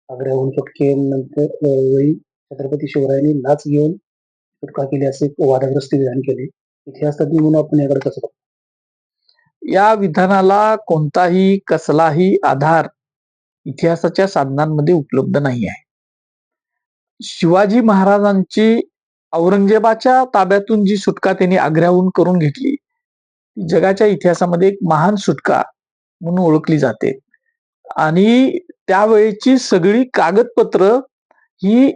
आग्र्याहून सुटकेनंतर वेळी छत्रपती शिवरायांनी लाच घेऊन सुटका केली असे एक वादग्रस्त विधान केले. इतिहासतज्ञ म्हणून आपण याकडे कसं बघतो? या विधानाला कोणताही कसलाही आधार इतिहासाच्या साधनांमध्ये उपलब्ध नाही आहे. शिवाजी महाराजांची औरंगजेबाच्या ताब्यातून जी सुटका त्यांनी आग्र्याहून करून घेतली, ती जगाच्या इतिहासामध्ये एक महान सुटका म्हणून ओळखली जाते. आणि त्यावेळेची सगळी कागदपत्र ही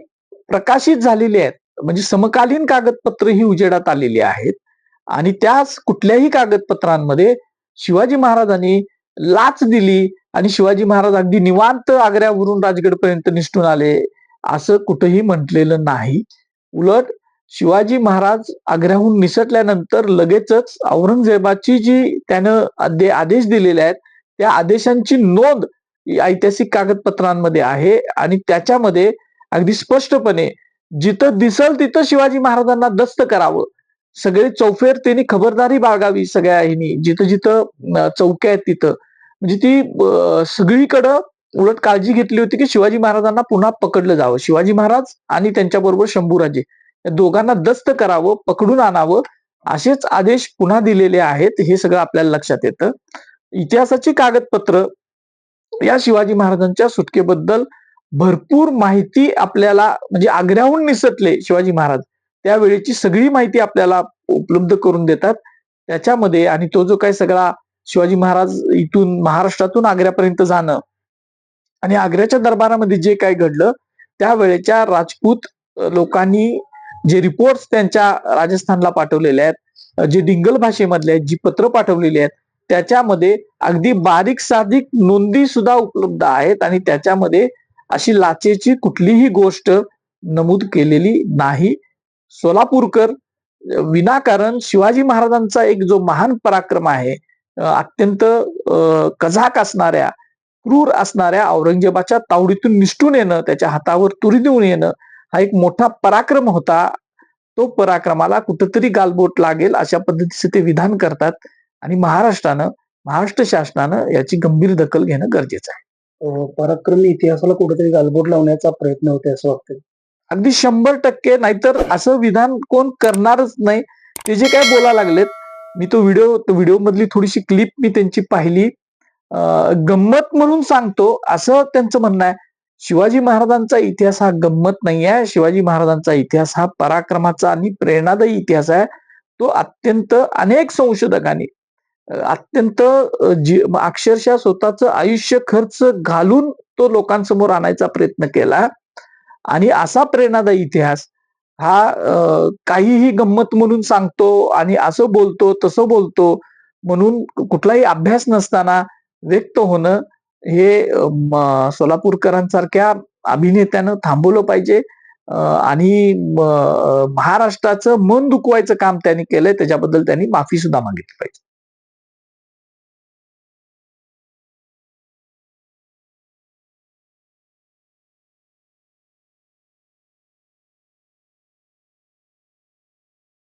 प्रकाशित झालेली आहेत. म्हणजे समकालीन कागदपत्र ही उजेडात आलेली आहेत. आणि त्याच कुठल्याही कागदपत्रांमध्ये शिवाजी महाराजांनी लाच दिली आणि शिवाजी महाराज अगदी निवांत आग्र्यावरून राजगडपर्यंत निसटून आले असं कुठेही म्हटलेलं नाही. उलट शिवाजी महाराज आग्र्याहून निसटल्यानंतर लगेचच औरंगजेबाची जी त्यानं आदेश दिलेले आहेत त्या आदेशांची नोंद ऐतिहासिक कागदपत्रांमध्ये आहे. आणि त्याच्यामध्ये अगदी स्पष्टपणे जिथं दिसल तिथं शिवाजी महाराजांना दस्त करावं, सगळे चौफेर त्यांनी खबरदारी बाळगावी, सगळ्या ह्यांनी जिथं जिथं चौक्या आहेत तिथं, म्हणजे ती सगळीकडं उलट काळजी घेतली होती की शिवाजी महाराजांना पुन्हा पकडलं जावं. शिवाजी महाराज आणि त्यांच्याबरोबर शंभूराजे या दोघांना दस्त करावं, पकडून आणावं, असेच आदेश पुन्हा दिलेले आहेत. हे सगळं आपल्याला लक्षात येतं. इतिहासाची कागदपत्र या शिवाजी महाराजांच्या सुटकेबद्दल भरपूर माहिती आपल्याला, म्हणजे आग्र्याहून निसटले शिवाजी महाराज त्यावेळेची सगळी माहिती आपल्याला उपलब्ध करून देतात. त्याच्यामध्ये आणि तो जो काही सगळा शिवाजी महाराज इथून महाराष्ट्रातून आग्र्यापर्यंत जाणं आणि आग्र्याच्या दरबारामध्ये जे काही घडलं त्यावेळेच्या राजपूत लोकांनी जे रिपोर्ट्स त्यांच्या राजस्थानला पाठवलेले आहेत, जे डिंगल भाषेमधले आहेत, जी पत्र पाठवलेली आहेत, त्याच्यामध्ये अगदी बारीक साधिक नोंदी सुद्धा उपलब्ध आहेत. आणि त्याच्यामध्ये अशी लाचेची कुठलीही गोष्ट नमूद केलेली नाही. सोलापूरकर विनाकारण शिवाजी महाराजांचा एक जो महान पराक्रम आहे, अत्यंत कझाक असणाऱ्या, क्रूर असणाऱ्या औरंगजेबाच्या तावडीतून निसटून येणं, त्याच्या हातावर तुरी देऊन येणं, हा एक मोठा पराक्रम होता. तो पराक्रमाला कुठंतरी गालबोट लागेल अशा पद्धतीचे ते विधान करतात. आणि महाराष्ट्र शासनानं याची गंभीर दखल घेणं गरजेचं आहे. पराक्रमी इतिहासाला कुठेतरी गालबोट लावण्याचा प्रयत्न होते असं वाटतं. अगदी 100%. नाहीतर असं विधान कोण करणारच नाही. ते जे काय बोलायला लागलेत, मी तो व्हिडिओ मधली थोडीशी क्लिप मी त्यांची पाहिली. गंमत म्हणून सांगतो असं त्यांचं म्हणणं आहे. शिवाजी महाराजांचा इतिहास हा गंमत नाही आहे. शिवाजी महाराजांचा इतिहास हा पराक्रमाचा आणि प्रेरणादायी इतिहास आहे. तो अत्यंत अनेक संशोधकांनी अत्यंत अक्षरशः स्वतःचं आयुष्य खर्च घालून तो लोकांसमोर आणायचा प्रयत्न केला. आणि असा प्रेरणादायी इतिहास हा काहीही गंमत म्हणून सांगतो आणि असं बोलतो तसं बोलतो म्हणून कुठलाही अभ्यास नसताना व्यक्त होणं हे सोलापूरकरांसारख्या अभिनेत्यानं थांबवलं पाहिजे. आणि महाराष्ट्राचं मन दुखवायचं काम त्यांनी केलंय, त्याच्याबद्दल त्यांनी माफी सुद्धा मागितली पाहिजे.